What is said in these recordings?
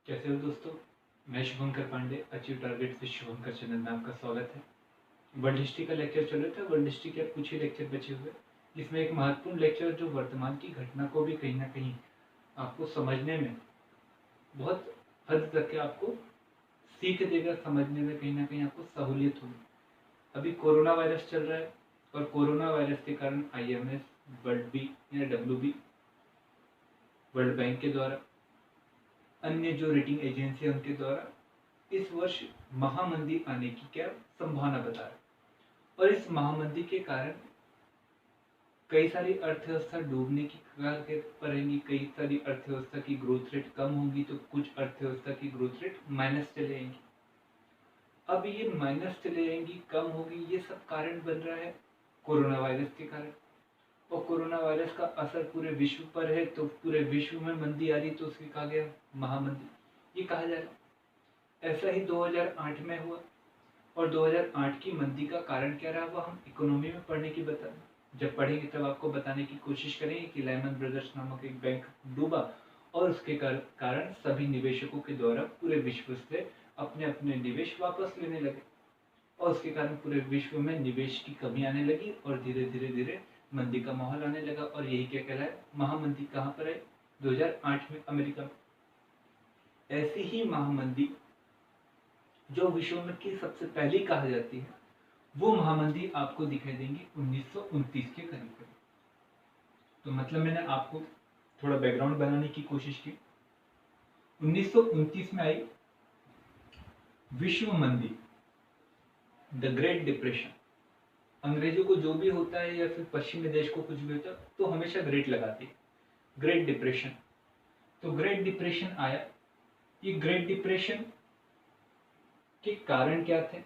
कैसे हो दोस्तों। मैं Shubhankar Pandey, achieve target with Shubhankar channel में आपका स्वागत है। वर्ल्ड हिस्ट्री का लेक्चर चल रहा था। वर्ल्ड हिस्ट्री के अब कुछ ही लेक्चर बचे हुए, जिसमें एक महत्वपूर्ण लेक्चर जो वर्तमान की घटना को भी कहीं ना कहीं आपको समझने में बहुत हद तक के आपको सीख देगा, समझने में कहीं ना कहीं आपको सहूलियत होगी। अभी कोरोना वायरस चल रहा है और कोरोना वायरस के कारण IMF, वर्ल्ड बी या WB, वर्ल्ड बैंक के द्वारा, अन्य जो रेटिंग एजेंसी है उनके द्वारा इस वर्ष महामंदी आने की क्या संभावना बता रहे। और इस महामंदी के कारण कई सारी अर्थव्यवस्था डूबने की कगार पर रहेंगी, कई सारी अर्थव्यवस्था की ग्रोथ रेट कम होगी, तो कुछ अर्थव्यवस्था की ग्रोथ रेट माइनस चले जाएंगी। अब ये माइनस चले जाएंगी, कम होगी, ये सब कारण बन रहा है कोरोना वायरस के कारण। और कोरोना वायरस का असर पूरे विश्व पर है, तो पूरे विश्व में मंदी आ रही, तो उसके कहा गया महामंदी ये कहा जा रहा है। ऐसा ही 2008 में हुआ और 2008 की मंदी का कारण क्या रहा, वो हम इकोनॉमी में पढ़ने की जब पढ़ेंगे तब आपको बताने की कोशिश करेंगे कि लैमन ब्रदर्स नामक एक बैंक डूबा और उसके कारण सभी निवेशकों के द्वारा पूरे विश्व से अपने अपने निवेश वापस लेने लगे और उसके कारण पूरे विश्व में निवेश की कमी आने लगी और धीरे धीरे धीरे मंदी का माहौल आने लगा। और यही क्या कहलाए महामंदी। कहाँ पर है? 2008 में अमेरिका में। ऐसी ही महामंदी जो विश्व में की सबसे पहली कहा जाती है, वो महामंदी आपको दिखाई देंगी 1929 के करीब करीब। तो मतलब मैंने आपको थोड़ा बैकग्राउंड बनाने की कोशिश की। 1929 में आई विश्व मंदी, द ग्रेट डिप्रेशन। अंग्रेजों को जो भी होता है या फिर पश्चिमी देश को कुछ भी होता है तो हमेशा ग्रेट लगाती है, ग्रेट डिप्रेशन। तो ग्रेट डिप्रेशन आया। ये ग्रेट डिप्रेशन के कारण क्या थे?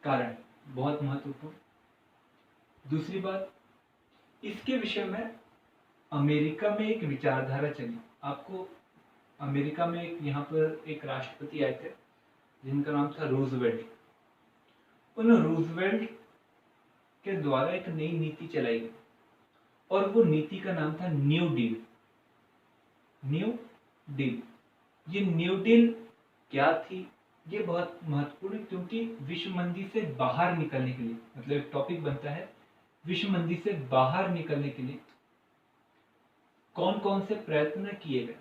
कारण बहुत महत्वपूर्ण। दूसरी बात, इसके विषय में अमेरिका में एक विचारधारा चली। आपको अमेरिका में एक यहाँ पर एक राष्ट्रपति आए थे जिनका नाम था रूजवेल्ट। उन रूजवेल्ट के द्वारा एक नई नीति चलाई गई और वो नीति का नाम था न्यू डील। न्यू डील, ये न्यू डील क्या थी? ये बहुत महत्वपूर्ण है क्योंकि विश्व मंदी से बाहर निकलने के लिए, मतलब एक टॉपिक बनता है विश्व मंदी से बाहर निकलने के लिए कौन कौन से प्रयत्न किए गए।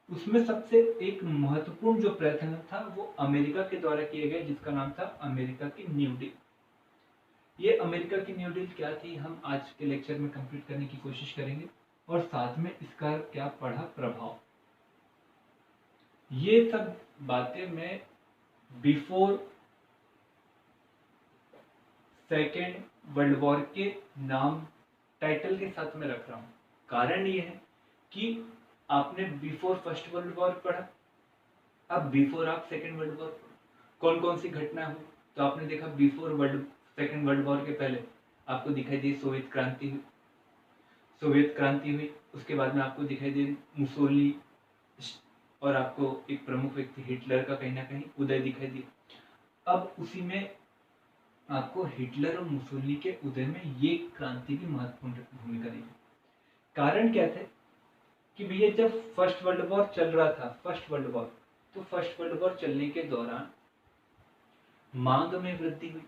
उसमें सबसे एक महत्वपूर्ण जो प्रयत्न था वो अमेरिका के द्वारा किए गए, जिसका नाम था अमेरिका की न्यू डील। ये अमेरिका की न्यू डील क्या थी, हम आज के लेक्चर में कंप्लीट करने की कोशिश करेंगे और साथ में इसका क्या पड़ा प्रभाव। ये सब बातें मैं बिफोर सेकेंड वर्ल्ड वॉर के नाम टाइटल के साथ में रख रहा हूं। कारण ये है कि आपने बिफोर फर्स्ट वर्ल्ड वॉर पढ़ा, अब बिफोर आप सेकेंड वर्ल्ड वॉर पढ़ो, कौन कौन सी घटना हुई। तो आपने देखा बिफोर सेकेंड वर्ल्ड वॉर के पहले आपको दिखाई दी सोवियत क्रांति हुई। सोवियत क्रांति हुई, उसके बाद में आपको दिखाई दी मुसोलिनी और आपको एक प्रमुख व्यक्ति हिटलर का कहीं ना कहीं उदय दिखाई दिया। अब उसी में आपको हिटलर और मुसोलिनी के उदय में ये क्रांति भी महत्वपूर्ण भूमिका दी। कारण क्या थे कि भैया जब फर्स्ट वर्ल्ड वॉर चल रहा था, फर्स्ट वर्ल्ड वॉर, तो फर्स्ट वर्ल्ड वॉर चलने के दौरान मांग में वृद्धि हुई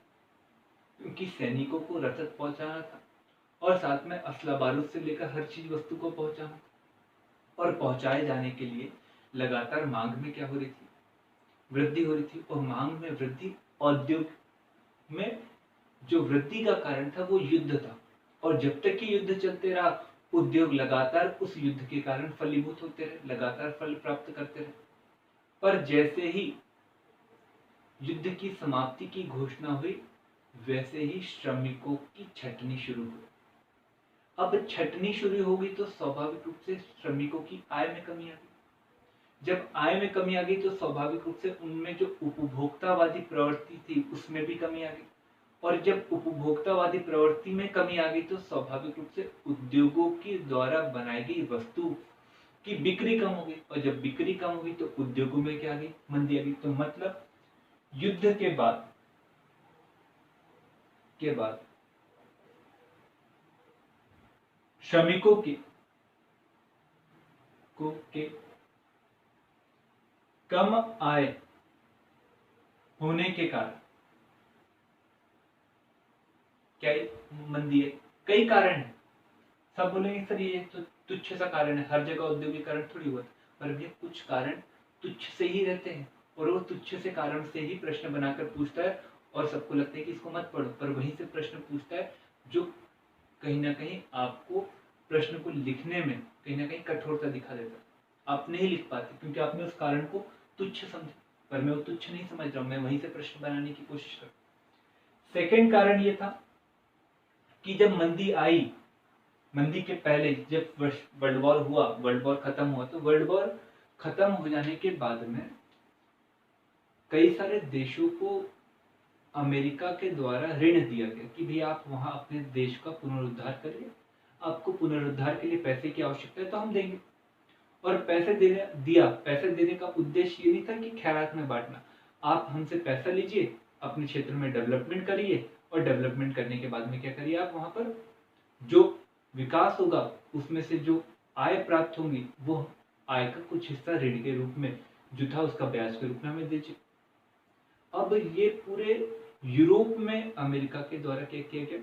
क्योंकि सैनिकों को रसद पहुंचाना था और साथ में असला बारूद से लेकर हर चीज वस्तु को पहुंचाना था। और पहुंचाए जाने के लिए लगातार मांग में क्या हो रही थी? वृद्धि हो रही थी। और मांग में वृद्धि, औद्योग में जो वृद्धि का कारण था वो युद्ध था। और जब तक कि युद्ध चलते रहा, उद्योग लगातार उस युद्ध के कारण फलीभूत होते रहे, लगातार फल प्राप्त करते रहे। पर जैसे ही युद्ध की समाप्ति की घोषणा हुई, वैसे ही श्रमिकों की छटनी शुरू हुई। अब छटनी शुरू होगी तो स्वाभाविक रूप से श्रमिकों की आय में कमी आ गई। जब आय में कमी आ गई तो स्वाभाविक रूप से उनमें जो उपभोक्तावादी प्रवृत्ति थी उसमें भी कमी आ गई। और जब उपभोक्तावादी प्रवृत्ति में कमी आ गई तो स्वाभाविक रूप से उद्योगों के द्वारा बनाई गई वस्तु की बिक्री कम हो गई। और जब बिक्री कम हो गई तो उद्योगों में क्या आ गई? मंदी आ गई। तो मतलब युद्ध के बाद श्रमिकों के कम आय होने के कारण क्या मंदी है? कई कारण है। सब बोलेंगे सर ये तो तुच्छ सा कारण है, हर जगह औद्योगिकरण थोड़ी हुआ, पर भैया कुछ कारण तुच्छ से ही रहते हैं और वो तुच्छ से कारण से ही प्रश्न बनाकर पूछता है और सबको लगता है कि इसको मत पढ़ो, पर वहीं से प्रश्न पूछता है जो कहीं ना कहीं आपको प्रश्न को लिखने में कहीं ना कहीं कठोरता दिखा देता है। आप नहीं लिख पाते क्योंकि आपने उस कारण को तुच्छ समझा, पर मैं वो तुच्छ नहीं समझ रहा हूँ, मैं वहीं से प्रश्न बनाने की कोशिश कर। सेकेंड कारण ये था कि जब मंदी आई, मंदी के पहले जब वर्ल्ड वॉर हुआ, वर्ल्ड वॉर खत्म हुआ, तो वर्ल्ड वॉर खत्म हो जाने के बाद में कई सारे देशों को अमेरिका के द्वारा ऋण दिया गया कि भैया आप वहां अपने देश का पुनरुद्धार करिए, आपको पुनरुद्धार के लिए पैसे की आवश्यकता है तो हम देंगे। और पैसे देने का उद्देश्य ये नहीं था कि खैरात में बांटना, आप हमसे पैसा लीजिए, अपने क्षेत्र में डेवलपमेंट करिए और डेवलपमेंट करने के बाद में क्या करिए, आप वहां पर जो विकास होगा उसमें से जो आय प्राप्त होंगी वो आय का कुछ हिस्सा ऋण के रूप में जो था उसका ब्याज के रूप में हमें दीजिए। अब ये पूरे यूरोप में अमेरिका के द्वारा क्या किया गया,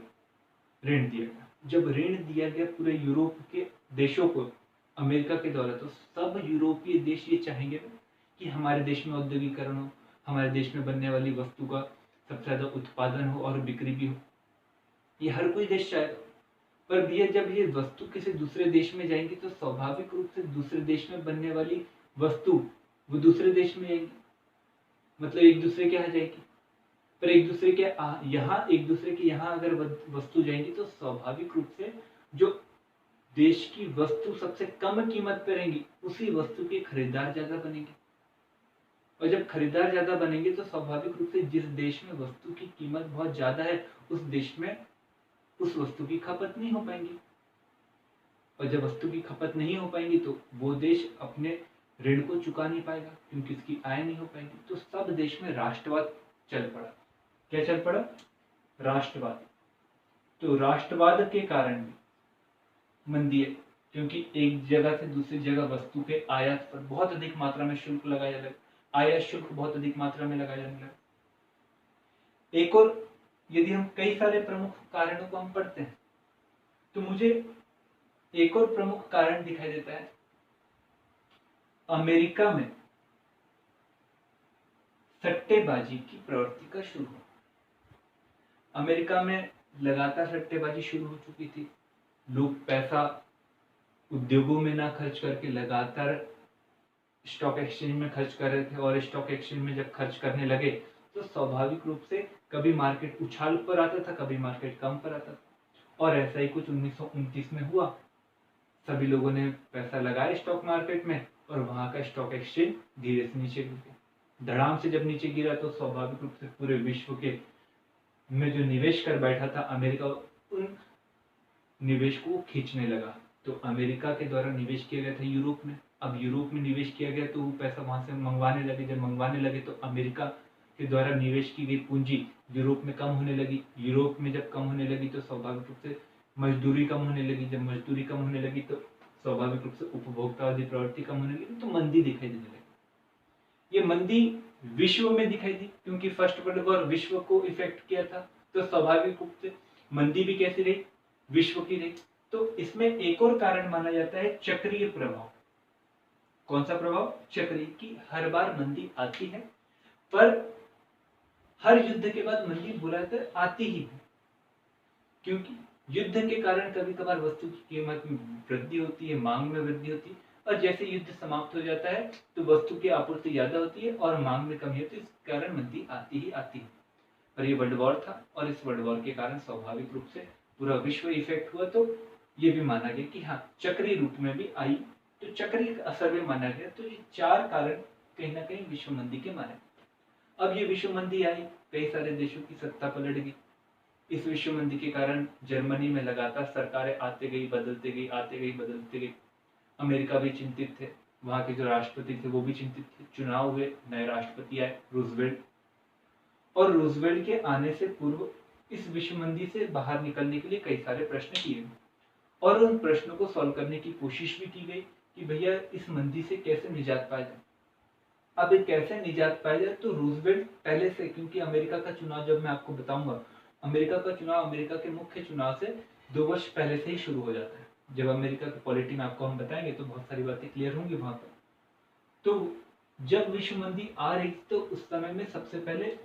ऋण दिया गया। जब ऋण दिया गया पूरे यूरोप के देशों को अमेरिका के द्वारा, तो सब यूरोपीय देश ये चाहेंगे कि हमारे देश में औद्योगिकरण हो, हमारे देश में बनने वाली वस्तु का सबसे ज्यादा उत्पादन हो और बिक्री भी हो, ये हर कोई देश चाहेगा। पर भैया जब ये वस्तु किसी दूसरे देश में जाएंगी तो स्वाभाविक रूप से दूसरे देश में बनने वाली वस्तु वो दूसरे देश में आएगी, मतलब एक दूसरे के यहाँ जाएगी। पर एक दूसरे के यहाँ अगर वस्तु जाएंगी तो स्वाभाविक रूप से जो देश की वस्तु सबसे कम कीमत पे रहेंगी उसी वस्तु के खरीदार ज्यादा बनेंगे, और जब खरीदार ज्यादा बनेंगे तो स्वाभाविक रूप से जिस देश में वस्तु की कीमत बहुत ज्यादा है उस देश में उस वस्तु की खपत नहीं हो पाएंगी, और जब वस्तु की खपत नहीं हो पाएंगी तो वो देश अपने ऋण को चुका नहीं पाएगा क्योंकि इसकी आय नहीं हो पाएगी। तो सब देश में राष्ट्रवाद चल पड़ा। क्या चल पड़ा? राष्ट्रवाद। तो राष्ट्रवाद के कारण भी मंदी है क्योंकि एक जगह से दूसरी जगह वस्तु के आयात पर बहुत अधिक मात्रा में शुल्क लगाया जाने लगा, आयात शुल्क बहुत अधिक मात्रा में लगाया जाने लगा। एक और यदि हम कई सारे प्रमुख कारणों को हम पढ़ते हैं तो मुझे एक और प्रमुख कारण दिखाई देता है, अमेरिका में सट्टेबाजी की प्रवृत्ति का शुरू हुआ। अमेरिका में लगातार सट्टेबाजी शुरू हो चुकी थी, लोग पैसा उद्योगों में ना खर्च करके लगातार स्टॉक एक्सचेंज में खर्च कर रहे थे, और स्टॉक एक्सचेंज में जब खर्च करने लगे तो स्वाभाविक रूप से कभी मार्केट उछाल पर आता था, कभी मार्केट कम पर आता था, और ऐसा ही कुछ 1929 में हुआ। सभी लोगों ने पैसा लगाया स्टॉक मार्केट में और वहां का स्टॉक एक्सचेंज धीरे से नीचे गिर गया। धड़ाम से जब नीचे गिरा तो स्वाभाविक रूप से पूरे विश्व के में जो निवेश कर बैठा था अमेरिका, उन निवेश को खींचने लगा। तो अमेरिका के द्वारा निवेश किया गया था यूरोप में, अब यूरोप में निवेश किया गया तो वो पैसा वहां से मंगवाने लगे, जब मंगवाने लगे तो अमेरिका के द्वारा निवेश की गई पूंजी यूरोप में कम होने लगी। यूरोप में जब कम होने लगी तो स्वाभाविक रूप से मजदूरी कम होने लगी, जब मजदूरी कम होने लगी तो स्वाभाविक रूप से उपभोक्तावादी प्रवृत्ति कम होने लगी, तो मंदी दिखाई देने लगी। ये मंदी विश्व में दिखाई दी क्योंकि फर्स्ट वर्ल्ड वॉर विश्व को इफेक्ट किया था, तो स्वाभाविक रूप से मंदी भी कैसी रही, विश्व की रही। तो इसमें एक और कारण माना जाता है चक्रीय प्रभाव। कौन सा प्रभाव? चक्रीय, की हर बार मंदी आती है, पर हर युद्ध के बाद मंदी बुलाकर आती ही है, क्योंकि युद्ध के कारण कभी कभार वस्तु की कीमत में वृद्धि होती है, मांग में वृद्धि होती है, और जैसे युद्ध समाप्त हो जाता है तो वस्तु की आपूर्ति ज्यादा होती है और मांग में कमी होती है, इस कारण मंदी आती ही आती है। पर ये वर्ल्ड वॉर था और इस वर्ल्ड वॉर के कारण स्वाभाविक रूप से पूरा विश्व इफेक्ट हुआ, तो ये भी माना गया कि हाँ चक्रीय रूप में भी आई, तो चक्रीय असर में माना गया। तो ये चार कारण कहीं ना कहीं विश्व मंदी के माने। अब ये विश्व मंदी आई, कई सारे देशों की सत्ता पलट गई। इस विश्व मंदी के कारण जर्मनी में लगातार सरकारें आते गई बदलते गई, आते गई बदलते गई। अमेरिका भी चिंतित थे, वहां के जो राष्ट्रपति थे वो भी चिंतित थे। चुनाव हुए, नए राष्ट्रपति आए, रूजवेल्ट, और रूजवेल्ट के आने से पूर्व इस विश्व मंदी से बाहर निकलने के लिए कई सारे प्रश्न किए गए और उन प्रश्नों को सॉल्व करने की कोशिश भी की गई कि भैया इस मंदी से कैसे निजात पाया जाए। अब ये कैसे निजात पाई जाए, तो रूजवेल्ट पहले से, क्योंकि अमेरिका का चुनाव जब मैं आपको बताऊंगा, अमेरिका का चुनाव अमेरिका के मुख्य चुनाव से 2 वर्ष पहले से ही शुरू हो जाता है। जब अमेरिका की पॉलिटी में आपको हम बताएंगे तो बहुत सारी बातें क्लियर होंगी वहां पर। तो जब विश्व मंदी आ रही तो उस समय में सबसे पहले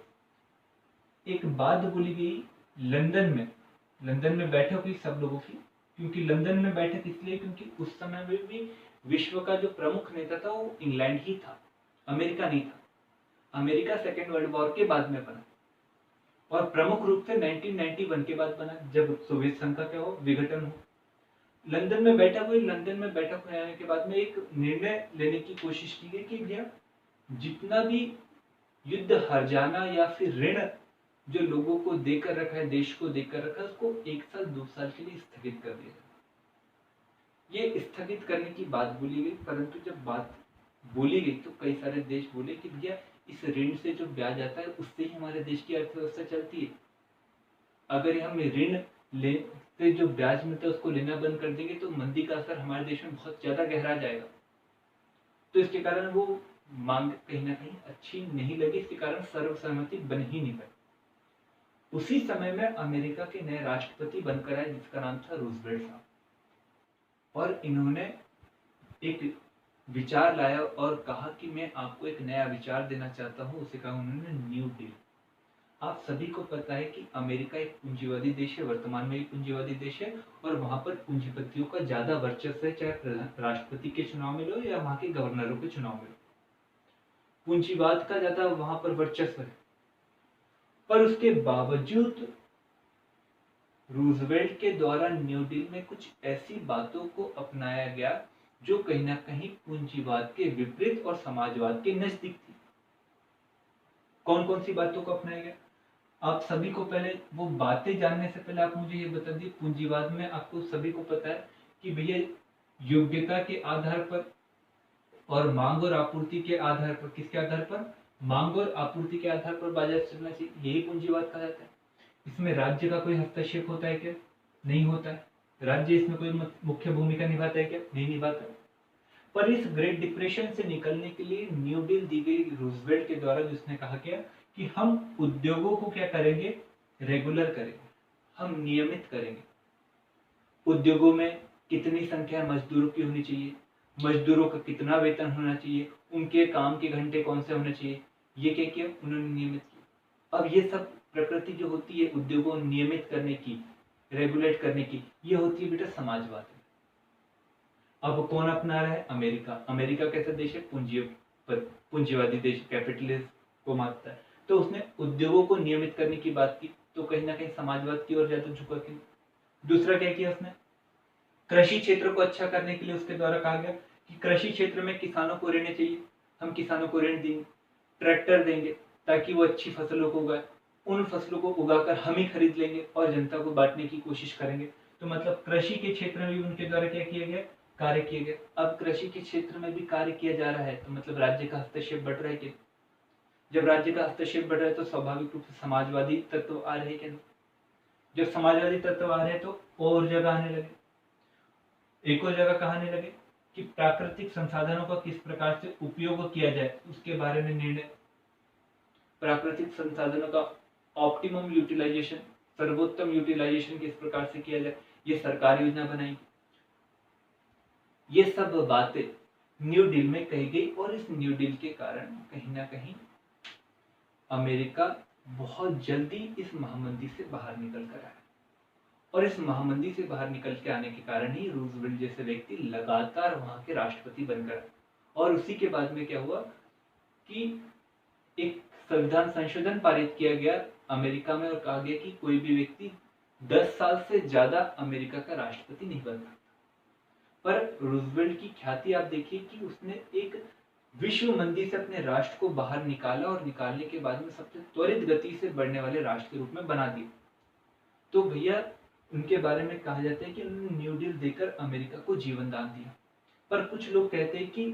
एक बात बोली गई लंदन में बैठक हुई सब लोगों की। क्योंकि लंदन में बैठक इसलिए क्योंकि उस समय में भी विश्व का जो प्रमुख नेता था वो इंग्लैंड ही था, अमेरिका नहीं था। अमेरिका सेकेंड वर्ल्ड वॉर के बाद में बना और प्रमुख रूप से 1991 के बाद बना, जब सोवियत संघ का क्या हो, विघटन हो। लंदन में बैठक हुई। लंदन में बैठक होने के बाद में एक निर्णय लेने की कोशिश की गई कि भैया जितना भी युद्ध हर जाना या फिर ऋण जो लोगों को देकर रखा है, देश को देकर रखा है, उसको 1 साल 2 साल के लिए स्थगित कर दिया। ये स्थगित करने की बात बोली गई, परंतु जब बात बोली गई तो कई सारे देश बोले कि भैया इस ऋण से जो ब्याज आता है उससे ही हमारे देश की अर्थव्यवस्था चलती है। अगर हम ऋण ले से जो ब्याज मिलता है उसको लेना बंद कर देंगे तो मंदी का असर हमारे देश में बहुत ज्यादा गहरा जाएगा। तो इसके कारण वो मांग कहीं ना कहीं अच्छी नहीं लगी, इसके कारण सर्वसहमति बन ही नहीं पाई। उसी समय में अमेरिका के नए राष्ट्रपति बनकर आए जिसका नाम था रूजवेल्ट साहब, और इन्होंने एक विचार लाया और कहा कि मैं आपको एक नया विचार देना चाहता हूं। उसे कहा उन्होंने न्यू डील। आप सभी को पता है कि अमेरिका एक पूंजीवादी देश है, वर्तमान में एक पूंजीवादी देश है, और वहां पर पूंजीपतियों का ज्यादा वर्चस्व है, चाहे राष्ट्रपति के चुनाव में लो या वहां के गवर्नरों के चुनाव में लो, पूंजीवाद का ज्यादा वहां पर वर्चस्व है। पर उसके बावजूद रूजवेल्ट के द्वारा न्यू डील में कुछ ऐसी बातों को अपनाया गया जो कहीं ना कहीं पूंजीवाद के विपरीत और समाजवाद के नजदीक थी। कौन कौन सी बातों को अपनाया गया? आप सभी को पहले वो बातें जानने से पहले आप मुझे ये बता दिए, पूंजीवाद में आपको सभी को पता है कि भैया योग्यता के आधार पर और मांग और आपूर्ति के आधार पर, किसके आधार पर? मांग और आपूर्ति के आधार पर बाजार चलना चाहिए, यही पूंजीवाद कहा जाता है। इसमें राज्य का कोई हस्तक्षेप होता है क्या? नहीं होता है। राज्य इसमें कोई मुख्य भूमिका निभाता है क्या? नहीं निभाता। पर इस ग्रेट डिप्रेशन से निकलने के लिए न्यू डील दी गई रूजवेल्ट के द्वारा, जिसने कहा गया कि हम उद्योगों को क्या करेंगे? रेगुलर करेंगे, हम नियमित करेंगे। उद्योगों में कितनी संख्या मजदूरों की होनी चाहिए, मजदूरों का कितना वेतन होना चाहिए, उनके काम के घंटे कौन से होने चाहिए, ये क्या किया उन्होंने? नियमित किया। अब ये सब प्रकृति जो होती है उद्योगों नियमित करने की, रेगुलेट करने की, ये होती है बेटा समाजवाद। अब कौन अपना रहा है? अमेरिका। अमेरिका कैसा देश है? पूंजीवादी देश, कैपिटलिज्म को मानता है। तो उसने उद्योगों को नियमित करने की बात की, तो कहीं ना कहीं समाजवाद की ओर ज्यादा झुका क्यों? दूसरा क्या किया उसने? कृषि क्षेत्र को अच्छा करने के लिए उसके द्वारा कहा गया कि कृषि क्षेत्र में किसानों को ऋण चाहिए, हम किसानों को ऋण देंगे, ट्रैक्टर देंगे ताकि वो अच्छी फसलों को उगाए, उन फसलों को उगाकर हम ही खरीद लेंगे और जनता को बांटने की कोशिश करेंगे। तो मतलब कृषि के क्षेत्र में भी उनके द्वारा क्या किया गया? कार्य किए गए। अब कृषि के क्षेत्र में भी कार्य किया जा रहा है तो मतलब राज्य का हस्तक्षेप बढ़ रहा है क्या? जब राज्य का हस्तक्षेप बढ़ रहा है तो स्वाभाविक रूप से समाजवादी तत्व आ रहे हैं क्या? जब समाजवादी तत्व आ रहे हैं तो और जगह आने लगे। एक और जगह कहाने लगे कि प्राकृतिक संसाधनों का किस प्रकार से उपयोग किया जाए उसके बारे में निर्णय। प्राकृतिक संसाधनों का ऑप्टिमम यूटिलाइजेशन, सर्वोत्तम यूटिलाइजेशन किस प्रकार से किया जाए, ये सरकार योजना बनाई। ये सब बातें न्यू डील में कही गई और इस न्यू डील के कारण कहीं ना कहीं अमेरिका बहुत जल्दी इस महामंदी से बाहर निकल कर आया। और इस महामंदी से बाहर निकल के आने के कारण ही रूजवेल्ट जैसे व्यक्ति लगातार वहां के राष्ट्रपति बनकर आए। और उसी के बाद में क्या हुआ कि एक संविधान संशोधन पारित किया गया अमेरिका में और कहा गया कि कोई भी व्यक्ति 10 साल से ज्यादा अमेरिका का राष्ट्रपति नहीं बन सकता। पर रूजवेल्ट की ख्याति आप देखिए कि उसने एक विश्व मंदी से अपने राष्ट्र को बाहर निकाला और निकालने के बाद में सबसे त्वरित गति से बढ़ने वाले राष्ट्र के रूप में बना दिया। तो भैया उनके बारे में कहा जाता है कि उन्होंने न्यू डील देकर अमेरिका को जीवन दान दिया। पर कुछ लोग कहते हैं कि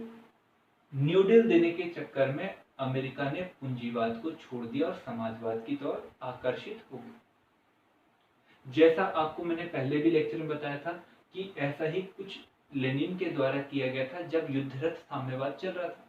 न्यू डील देने के चक्कर में अमेरिका ने पूंजीवाद को छोड़ दिया और समाजवाद की तरफ आकर्षित हो गया। जैसा आपको मैंने पहले भी लेक्चर में बताया था कि ऐसा ही कुछ लेनिन के द्वारा किया गया था जब युद्धरत साम्यवाद चल रहा था।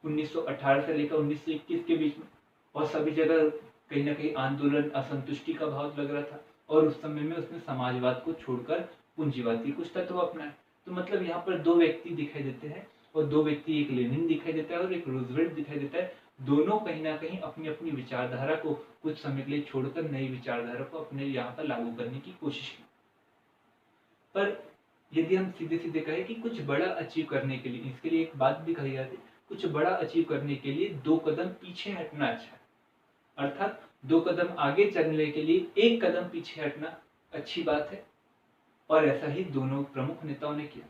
1918 से लेकर 1921 के बीच में, और सभी जगह कहीं ना कहीं आंदोलन, असंतुष्टि का भाव लग रहा था, और उस समय में उसने समाजवाद को छोड़कर पूंजीवादी कुछ तत्व अपनाए। तो मतलब यहाँ पर दो व्यक्ति दिखाई देते हैं, और दो व्यक्ति, एक लेनिन दिखाई देता है और एक रूजवेल्ट दिखाई देता है। दोनों कहीं ना कहीं अपनी अपनी विचारधारा को कुछ समय के लिए छोड़कर नई विचारधारा को अपने यहाँ पर लागू करने की कोशिश की। पर यदि हम सीधे सीधे कहें कि कुछ बड़ा अचीव करने के लिए, इसके लिए एक बात भी कही जाती है, कुछ बड़ा अचीव करने के लिए 2 कदम पीछे हटना अच्छा है। अर्थात 2 कदम आगे चलने के लिए 1 कदम पीछे हटना अच्छी बात है। और ऐसा ही दोनों प्रमुख नेताओं ने किया।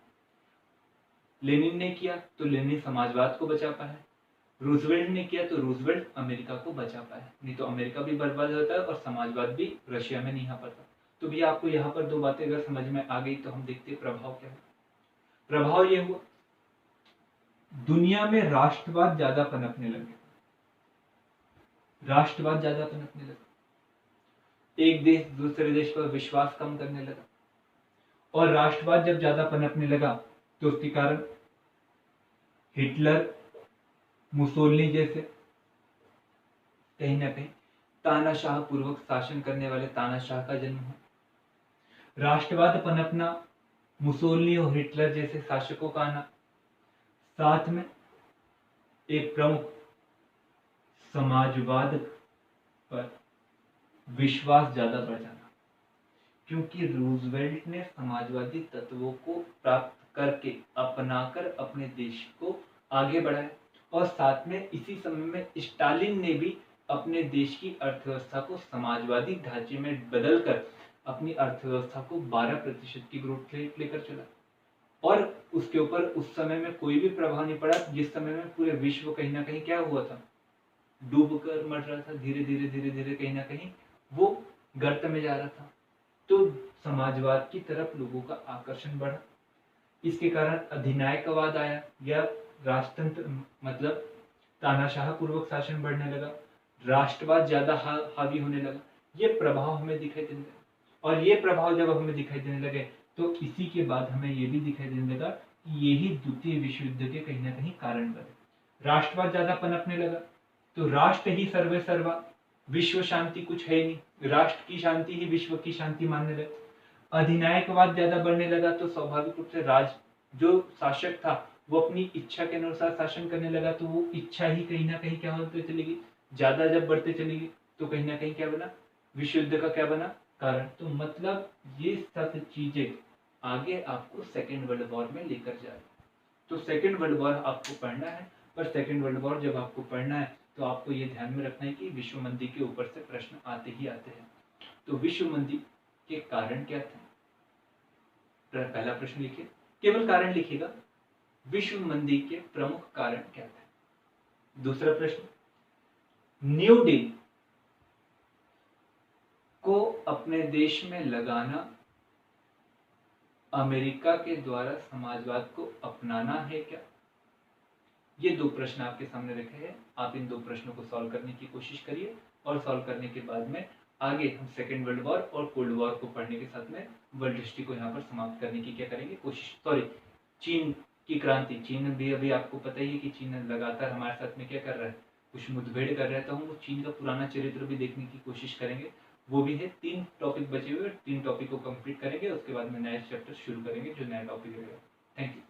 लेनिन ने किया तो लेनिन समाजवाद को बचा पाया, रूजवेल्ट ने किया तो रूजवेल्ट अमेरिका को बचा पाया। नहीं तो अमेरिका भी बर्बाद होता है और समाजवाद भी रशिया में नहीं आ पाता। तो भी आपको यहाँ पर 2 बातें अगर समझ में आ गई तो हम देखते हैं प्रभाव क्या है। प्रभाव ये हुआ, दुनिया में राष्ट्रवाद ज्यादा पनपने लगे, राष्ट्रवाद ज्यादा पनपने लगा, एक देश दूसरे देश पर विश्वास कम करने लगा, और राष्ट्रवाद जब ज्यादा पनपने लगा तो उसके कारण हिटलर, मुसोलिनी जैसे कहीं ना कहीं तानाशाह पूर्वक शासन करने वाले तानाशाह का जन्म हुआ। राष्ट्रवाद पनपना, मुसोलिनी और हिटलर जैसे शासकों का आना, साथ में एक प्रमुख समाजवाद पर विश्वास ज्यादा बढ़ जाना, क्योंकि रूजवेल्ट ने समाजवादी तत्वों को प्राप्त करके अपनाकर अपने देश को आगे बढ़ाया, और साथ में इसी समय में स्टालिन ने भी अपने देश की अर्थव्यवस्था को समाजवादी ढांचे में बदलकर अपनी अर्थव्यवस्था को 12% की ग्रोथ रेट लेकर चला, और उसके ऊपर उस समय में कोई भी प्रभाव नहीं पड़ा, जिस समय में पूरे विश्व कहीं ना कहीं क्या हुआ था, डूब कर मर रहा था, धीरे धीरे धीरे धीरे कहीं ना कहीं वो गर्त में जा रहा था। तो समाजवाद की तरफ लोगों का आकर्षण बढ़ा, इसके कारण अधिनायकवाद आया, या राष्ट्रतंत्र मतलब तानाशाह पूर्वक शासन बढ़ने लगा, राष्ट्रवाद ज्यादा हावी होने लगा। ये प्रभाव हमें दिखाई देने लगे, और ये प्रभाव जब हमें दिखाई देने लगे तो इसी के बाद हमें ये भी दिखाई देने लगा कि यही द्वितीय विश्व युद्ध के कहीं ना कहीं कारण बने। राष्ट्रवाद ज्यादा पनपने लगा तो राष्ट्र ही सर्वे सर्वा, विश्व शांति कुछ है ही नहीं, राष्ट्र की शांति ही विश्व की शांति मानने लगे। अधिनायकवाद ज्यादा बढ़ने लगा तो स्वाभाविक रूप से राज जो शासक था वो अपनी इच्छा के अनुसार शासन करने लगा, तो वो इच्छा ही कहीं ना कहीं क्या होती चलेगी, ज्यादा जब बढ़ते चलेगी तो कहीं ना कहीं क्या बना, विश्व युद्ध का क्या बना, कारण। तो मतलब ये सब चीजें आगे आपको सेकेंड वर्ल्ड वॉर में लेकर जाए। तो सेकेंड वर्ल्ड वॉर आपको पढ़ना है, पर सेकेंड वर्ल्ड वॉर जब आपको पढ़ना है तो आपको ये ध्यान में रखना है कि विश्व मंदी के ऊपर से प्रश्न आते ही आते हैं। तो विश्व मंदी के कारण क्या थे, पहला प्रश्न लिखिए, केवल कारण लिखिएगा, विश्व मंदी के प्रमुख कारण क्या थे। दूसरा प्रश्न, न्यू डील को अपने देश में लगाना अमेरिका के द्वारा समाजवाद को अपनाना है क्या। ये 2 प्रश्न आपके सामने रखे हैं, आप इन 2 प्रश्नों को सॉल्व करने की कोशिश करिए, और सॉल्व करने के बाद में आगे हम सेकेंड वर्ल्ड वॉर और कोल्ड वॉर को पढ़ने के साथ में वर्ल्ड हिस्ट्री को यहाँ पर समाप्त करने की क्या करेंगे कोशिश। चीन की क्रांति, चीन भी अभी आपको पता ही है कि चीन लगातार हमारे साथ में क्या कर रहा है, कुछ मुठभेड़ कर रहा है, तो हम वो चीन का पुराना चरित्र भी देखने की कोशिश करेंगे। वो भी है 3 टॉपिक बचे हुए, 3 टॉपिक को कंप्लीट करेंगे, उसके बाद में नया चैप्टर शुरू करेंगे जो नया टॉपिक रहेगा। Thank you.